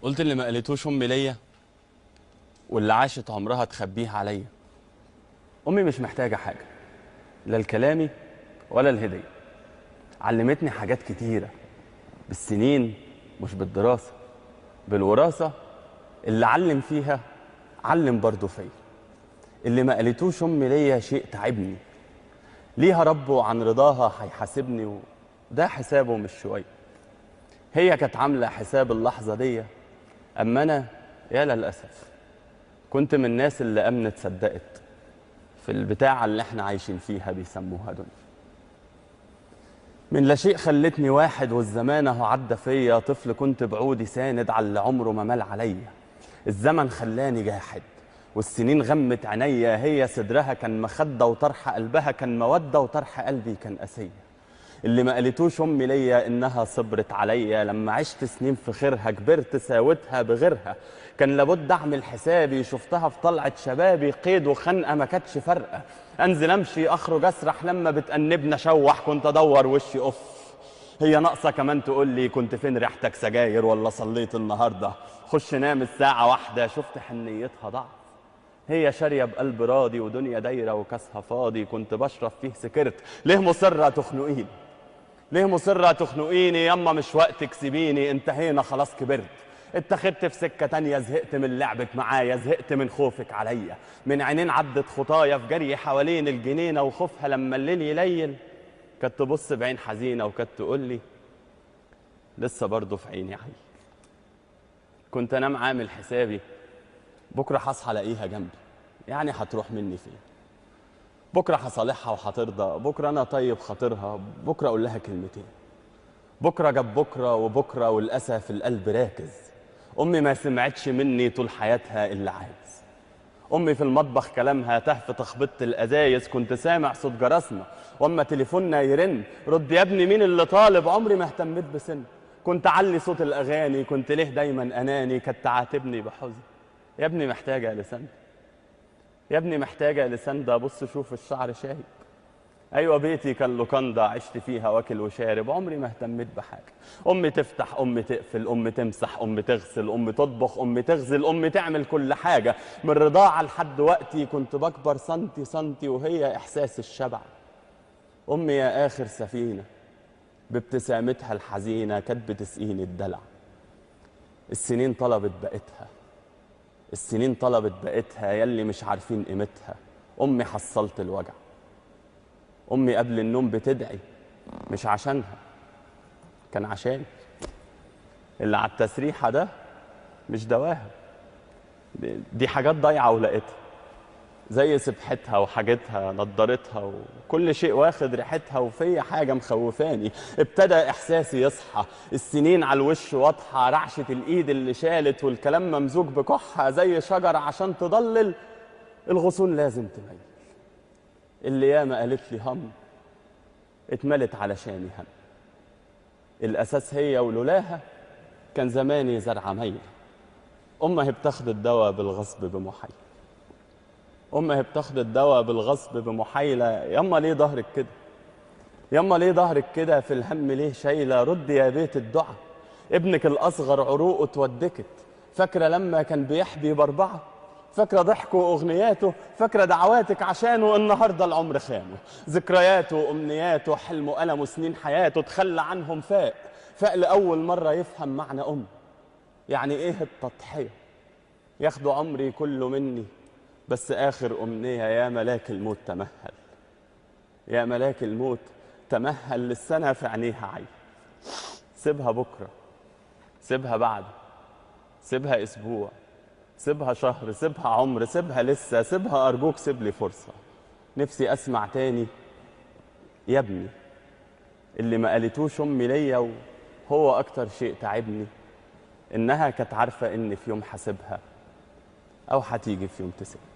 قلت اللي ما قالتوش امي ليا واللي عاشت عمرها تخبيه عليا. امي مش محتاجه حاجه، لا الكلامي ولا الهديه. علمتني حاجات كتيره بالسنين، مش بالدراسه، بالوراثه. اللي علم فيها علم برضه فيا. اللي ما قالتوش امي ليا شيء تعبني، ليها ربه عن رضاها هيحاسبني، وده حسابه مش شويه. هي كانت عامله حساب اللحظه دي، اما انا يا للاسف كنت من الناس اللي امنت صدقت في البتاعه اللي احنا عايشين فيها بيسموها دنيا. من لا شيء خلتني واحد، والزمان اهو عدى فيا طفل كنت بعودي ساند على اللي عمره ما مال عليا. الزمن خلاني جاحد والسنين غمت عينيا، هي صدرها كان مخده وطرح قلبها كان موده وطرح قلبي كان قاسيه. اللي ما قالتوش امي ليا انها صبرت عليا، لما عشت سنين في خيرها كبرت ساوتها بغيرها. كان لابد اعمل حسابي، شفتها في طلعه شبابي قيد وخنقه ما كانتش فارقه. انزل امشي اخرج اسرح، لما بتأنبنا شوح كنت ادور وشي اوف. هي ناقصه كمان تقول لي كنت فين ريحتك سجاير ولا صليت النهارده. خش نام الساعه واحدة، شفت حنيتها ضعف. هي شاريه بقلب راضي ودنيا دايره وكاسها فاضي، كنت بشرب فيه سكرت. ليه مصره تخنقيني؟ ليه مصرة تخنقيني؟ يما مش وقتك سيبيني، انتهينا خلاص كبرت. اتخذت في سكة تانية، زهقت من لعبك معايا، زهقت من خوفك عليا. من عينين عدت خطايا في جري حوالين الجنينة، وخوفها لما الليل يليل كانت تبص بعين حزينة وكانت تقول لي لسه برضه في عيني عيل. كنت انام عامل حسابي بكرة هصحى الاقيها جنبي، يعني هتروح مني فين؟ بكرة هصالحها وهترضى، بكرة أنا طيب خاطرها، بكرة أقول لها كلمتين. بكرة جاب بكرة وبكرة والأسى في القلب راكز. أمي ما سمعتش مني طول حياتها إلا عايز. أمي في المطبخ كلامها تهف تخبط الأزايز، كنت سامع صوت جرسنا وأما تليفوننا يرن رد يا ابني مين اللي طالب. عمري ما اهتميت بسن، كنت أعلي صوت الأغاني، كنت ليه دايما أناني. كانت تعاتبني بحزن يا ابني محتاجة لسان، يا ابني محتاجة لسان، ده بص شوف الشعر شايب. ايوه بيتي كان لوكاندا عشت فيها واكل وشارب، عمري ما اهتميت بحاجه. امي تفتح، امي تقفل، امي تمسح، امي تغسل، امي تطبخ، امي تغزل، امي تعمل كل حاجه. من رضاعه لحد وقتي كنت بكبر سنتي سنتي، وهي احساس الشبع. امي يا اخر سفينه بابتسامتها الحزينه كانت بتسقيني الدلع. السنين طلبت بقتها، السنين طلبت بقتها، يلي مش عارفين قيمتها. امي حصلت الوجع. امي قبل النوم بتدعي مش عشانها، كان عشاني. اللي على التسريحه ده مش دواها، دي حاجات ضايعه ولقيتها، زي سبحتها وحاجتها نضارتها وكل شيء واخد ريحتها. وفي حاجه مخوفاني، ابتدى احساسي يصحى. السنين على الوش واضحه، رعشه الايد اللي شالت والكلام ممزوج بكحه. زي شجره عشان تضلل الغصون لازم تميل. اللي ياما قالت لي هم اتملت علشاني هم. الاساس هي ولولاها كان زماني زرعه ميل. امها بتاخد الدواء بالغصب بمحايله، امها بتاخد الدواء بالغصب بمحايله. ياما ليه ظهرك كده؟ ياما ليه ظهرك كده؟ في الهم ليه شايله؟ رد يا بيت الدعاء، ابنك الاصغر عروقه اتودكت. فاكره لما كان بيحبي باربعه؟ فاكره ضحكه واغنياته؟ فاكره دعواتك عشانه؟ النهارده العمر خانه. ذكرياته وامنياته حلم وألم وسنين حياته تخلى عنهم. فاق لاول مره يفهم معنى يعني ايه التضحيه. ياخدوا عمري كله مني بس اخر امنيه. يا ملاك الموت تمهل، يا ملاك الموت تمهل، للسنه في عينيها عين. سيبها بكره، سيبها بعد، سيبها اسبوع، سيبها شهر، سيبها عمر، سيبها لسه، سيبها ارجوك سيب لي فرصه. نفسي اسمع تاني يا ابني اللي ما قالتوش امي ليا. وهو اكتر شيء تعبني انها كانت عارفه ان في يوم حاسبها او هتيجي في يوم تسيبها.